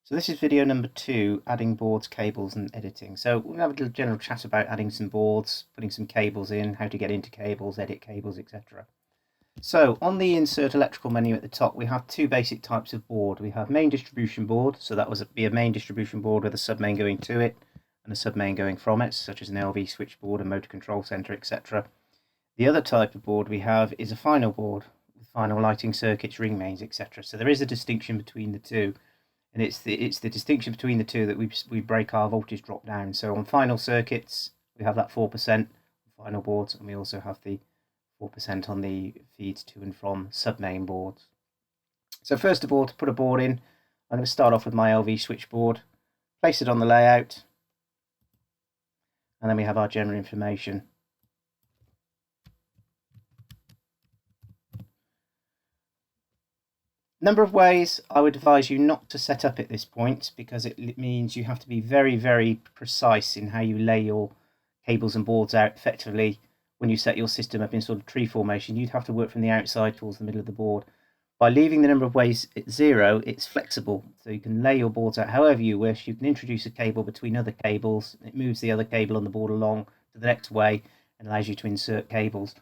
So this is video number 2, adding boards, cables and editing. So we'll have a little general chat about adding some boards, putting some cables in, how to get into cables, edit cables, etc. So on the insert electrical menu at the top, we have two basic types of board. We have main distribution board, so that would be a main distribution board with a submain going to it and a submain going from it, such as an LV switchboard, a motor control center, etc. The other type of board we have is a final board with final lighting circuits, ring mains, etc. So there is a distinction between the two. And it's the distinction between the two that we break our voltage drop down. So on final circuits, we have that 4% final boards, and we also have the 4% on the feeds to and from submain boards. So first of all, to put a board in, I'm going to start off with my LV switchboard, place it on the layout, and then we have our general information. Number of ways I would advise you not to set up at this point, because it means you have to be very, very precise in how you lay your cables and boards out effectively. When you set your system up in sort of tree formation, you'd have to work from the outside towards the middle of the board. By leaving the number of ways at 0, it's flexible, so you can lay your boards out however you wish. You can introduce a cable between other cables. It moves the other cable on the board along to the next way and allows you to insert cables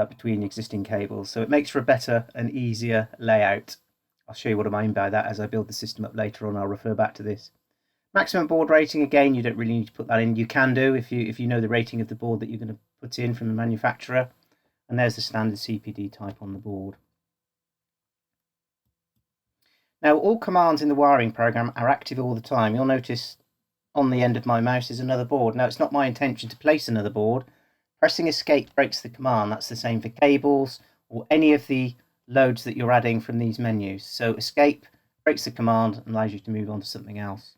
between existing cables. So it makes for a better and easier layout. I'll show you what I mean by that as I build the system up later on. I'll refer back to this. Maximum board rating, again, you don't really need to put that in. You can do if you know the rating of the board that you're going to put in from the manufacturer. And there's the standard CPD type on the board. Now, all commands in the wiring program are active all the time. You'll notice on the end of my mouse is another board. Now, it's not my intention to place another board. Pressing escape breaks the command. That's the same for cables or any of the loads that you're adding from these menus. So escape breaks the command and allows you to move on to something else.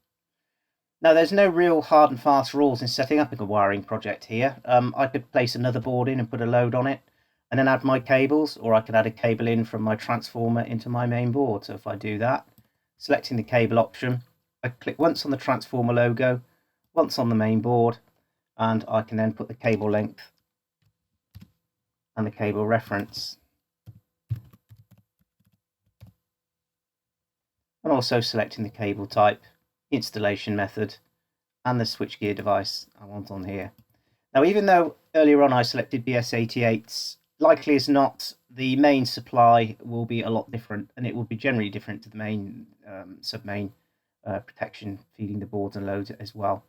Now, there's no real hard and fast rules in setting up a wiring project here. I could place another board in and put a load on it and then add my cables, or I could add a cable in from my transformer into my main board. So if I do that, selecting the cable option, I click once on the transformer logo, once on the main board, and I can then put the cable length and the cable reference. And also selecting the cable type, installation method, and the switchgear device I want on here. Now, even though earlier on I selected BS88s, likely as not, the main supply will be a lot different, and it will be generally different to the main submain protection feeding the boards and loads as well.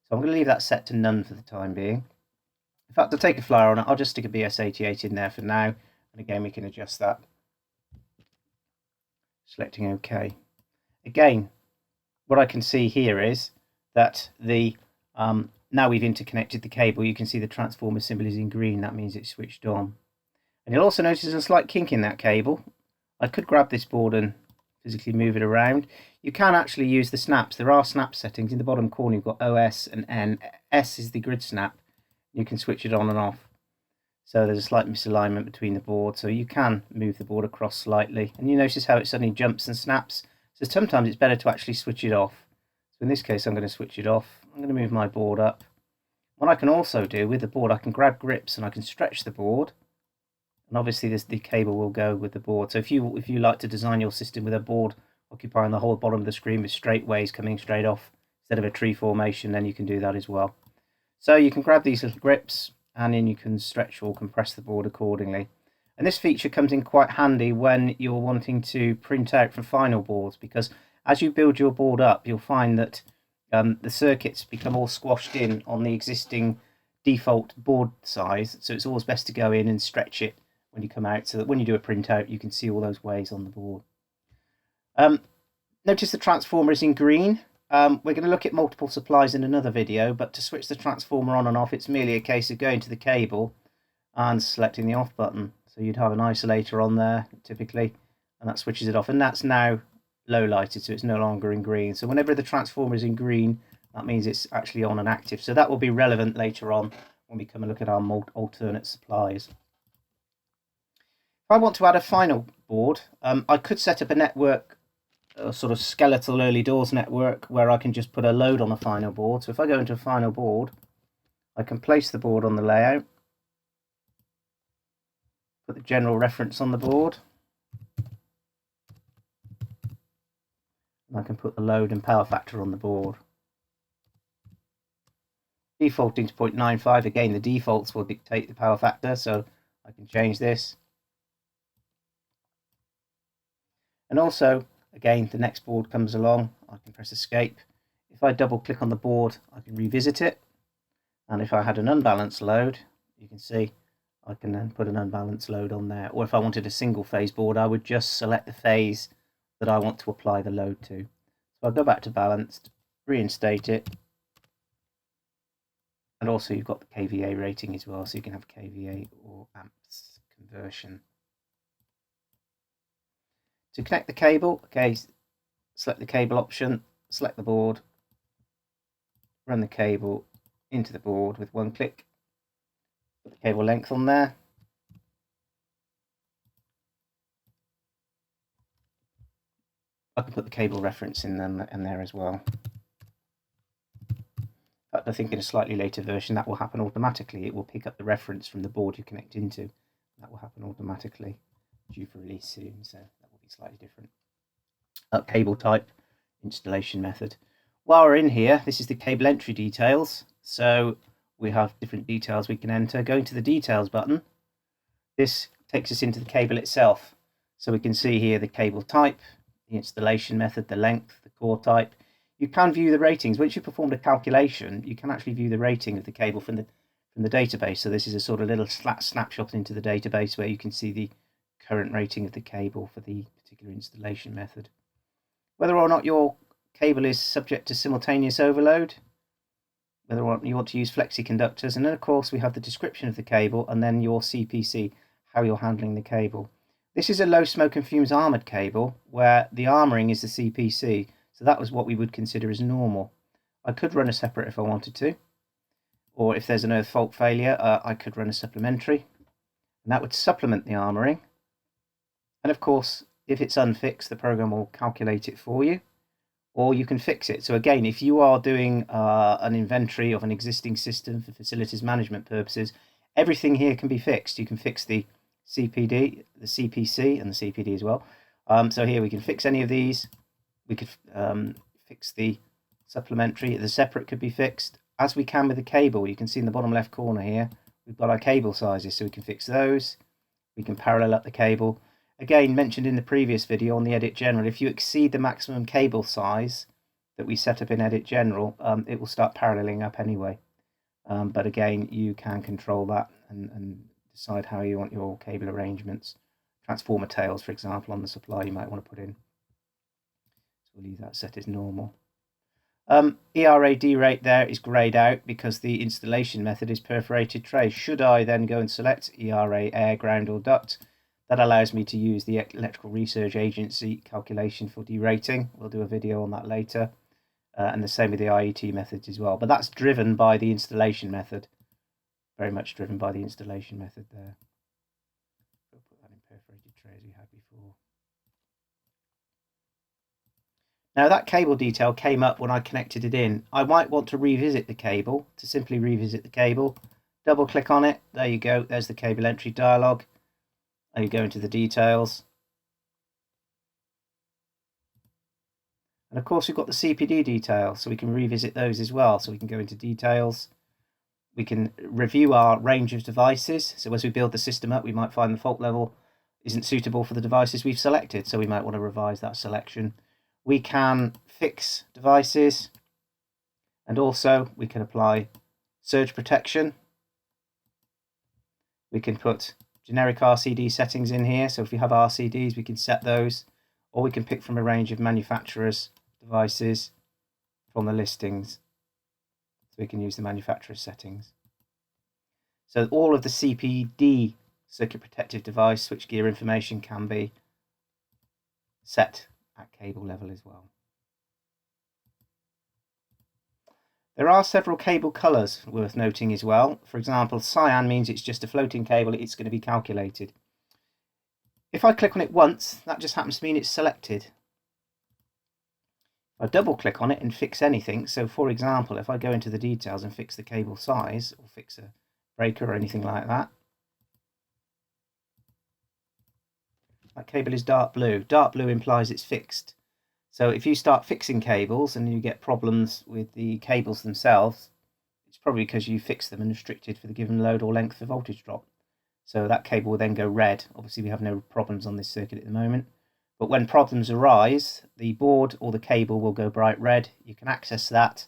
So I'm going to leave that set to none for the time being. In fact, to take a flyer on it, I'll just stick a BS88 in there for now, and again we can adjust that. Selecting OK. Again, what I can see here is that the now we've interconnected the cable, you can see the transformer symbol is in green. That means it's switched on. And you'll also notice a slight kink in that cable. I could grab this board and physically move it around. You can actually use the snaps. There are snap settings. In the bottom corner you've got OS and N. S is the grid snap. You can switch it on and off. So there's a slight misalignment between the board, so you can move the board across slightly. And you notice how it suddenly jumps and snaps. So sometimes it's better to actually switch it off. So in this case I'm going to switch it off. I'm going to move my board up. What I can also do with the board, I can grab grips and I can stretch the board. And obviously the cable will go with the board. So if you like to design your system with a board occupying the whole bottom of the screen with straight ways coming straight off instead of a tree formation, then you can do that as well. So you can grab these little grips and then you can stretch or compress the board accordingly. And this feature comes in quite handy when you're wanting to print out from final boards, because as you build your board up, you'll find that the circuits become all squashed in on the existing default board size. So it's always best to go in and stretch it when you come out, so that when you do a printout, you can see all those ways on the board. Notice the transformer is in green. We're going to look at multiple supplies in another video, but to switch the transformer on and off, it's merely a case of going to the cable and selecting the off button. So you'd have an isolator on there typically, and that switches it off, and that's now low lighted, so it's no longer in green. So whenever the transformer is in green, that means it's actually on and active. So that will be relevant later on when we come and look at our alternate supplies. If I want to add a final board, I could set up a network, a sort of skeletal early doors network, where I can just put a load on a final board. So if I go into a final board, I can place the board on the layout, put the general reference on the board, And I can put the load and power factor on the board. Defaulting to 0.95, again the defaults will dictate the power factor, so I can change this. And also, again, the next board comes along, I can press escape. If I double click on the board, I can revisit it. And if I had an unbalanced load, you can see I can then put an unbalanced load on there. Or if I wanted a single phase board, I would just select the phase that I want to apply the load to. So I'll go back to balanced, reinstate it. And also you've got the kVA rating as well, so you can have kVA or amps conversion. To connect the cable, okay, select the cable option, select the board, run the cable into the board with one click, put the cable length on there. I can put the cable reference in there as well. But I think in a slightly later version that will happen automatically. It will pick up the reference from the board you connect into. That will happen automatically, due for release soon, so that will be slightly different. Cable type, installation method. While we're in here, this is the cable entry details. So we have different details we can enter. Going to the details button, this takes us into the cable itself. So we can see here the cable type, the installation method, the length, the core type. You can view the ratings. Once you've performed a calculation, you can actually view the rating of the cable from the database. So this is a sort of little snapshot into the database where you can see the current rating of the cable for the particular installation method. Whether or not your cable is subject to simultaneous overload, whether or not you want to use flexi conductors, and then of course we have the description of the cable and then your CPC, how you're handling the cable. This is a low smoke and fumes armoured cable where the armouring is the CPC, so that was what we would consider as normal. I could run a separate if I wanted to, or if there's an earth fault failure, I could run a supplementary, and that would supplement the armouring. And of course, if it's unfixed, the program will calculate it for you, or you can fix it. So again, if you are doing an inventory of an existing system for facilities management purposes, everything here can be fixed. You can fix the CPD, the CPC, and the CPD as well. So here we can fix any of these. We could fix the supplementary. The separate could be fixed, as we can with the cable. You can see in the bottom left corner here, we've got our cable sizes, so we can fix those. We can parallel up the cable. Again, mentioned in the previous video on the Edit General, if you exceed the maximum cable size that we set up in Edit General, it will start paralleling up anyway. But again, you can control that and decide how you want your cable arrangements. Transformer tails, for example, on the supply you might want to put in. So we'll leave that set as normal. ERA derate there is greyed out because the installation method is perforated tray. Should I then go and select ERA air, ground or duct, that allows me to use the Electrical Research Agency calculation for derating. We'll do a video on that later. And the same with the IET methods as well. But that's driven by the installation method. Very much driven by the installation method there. We'll put that in perforated tray as we had before. Now that cable detail came up when I connected it in. I might want to revisit the cable. To simply revisit the cable, double click on it. There you go. There's the cable entry dialog. And you go into the details. And of course we've got the CPD details, so we can revisit those as well. So we can go into details. We can review our range of devices. So as we build the system up, we might find the fault level isn't suitable for the devices we've selected. So we might want to revise that selection. We can fix devices. And also we can apply surge protection. We can put generic RCD settings in here. So if we have RCDs, we can set those. Or we can pick from a range of manufacturers' devices from the listings. So we can use the manufacturer's settings. So all of the CPD, circuit protective device, switchgear information can be set at cable level as well. There are several cable colours worth noting as well. For example, cyan means it's just a floating cable, it's going to be calculated. If I click on it once, that just happens to mean it's selected. I double click on it and fix anything. So for example, if I go into the details and fix the cable size or fix a breaker or anything like that, that cable is dark blue. Dark blue implies it's fixed. So if you start fixing cables and you get problems with the cables themselves, it's probably because you fixed them and restricted for the given load or length of voltage drop. So that cable will then go red. Obviously we have no problems on this circuit at the moment, but when problems arise, the board or the cable will go bright red. You can access that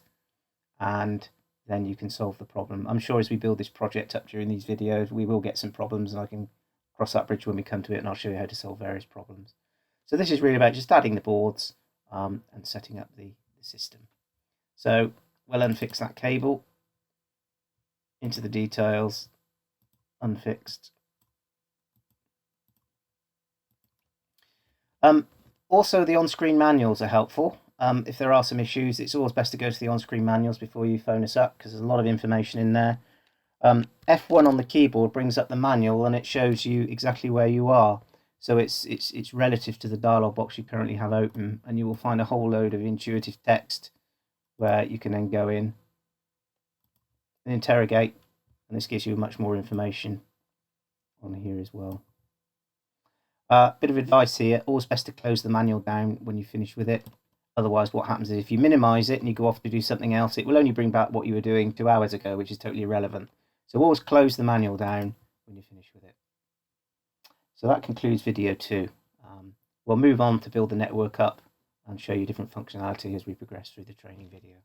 and then you can solve the problem. I'm sure as we build this project up during these videos, we will get some problems, and I can cross that bridge when we come to it, and I'll show you how to solve various problems. So this is really about just adding the boards and setting up the system. So we'll unfix that cable, into the details, unfixed. Also, the on-screen manuals are helpful. If there are some issues, it's always best to go to the on-screen manuals before you phone us up, because there's a lot of information in there. F1 on the keyboard brings up the manual and it shows you exactly where you are. So it's relative to the dialog box you currently have open, and you will find a whole load of intuitive text where you can then go in and interrogate, and this gives you much more information on here as well. Bit of advice here, always best to close the manual down when you finish with it. Otherwise what happens is if you minimize it and you go off to do something else, it will only bring back what you were doing 2 hours ago, which is totally irrelevant. So always close the manual down when you finish with it. So that concludes video 2. We'll move on to build the network up and show you different functionality as we progress through the training video.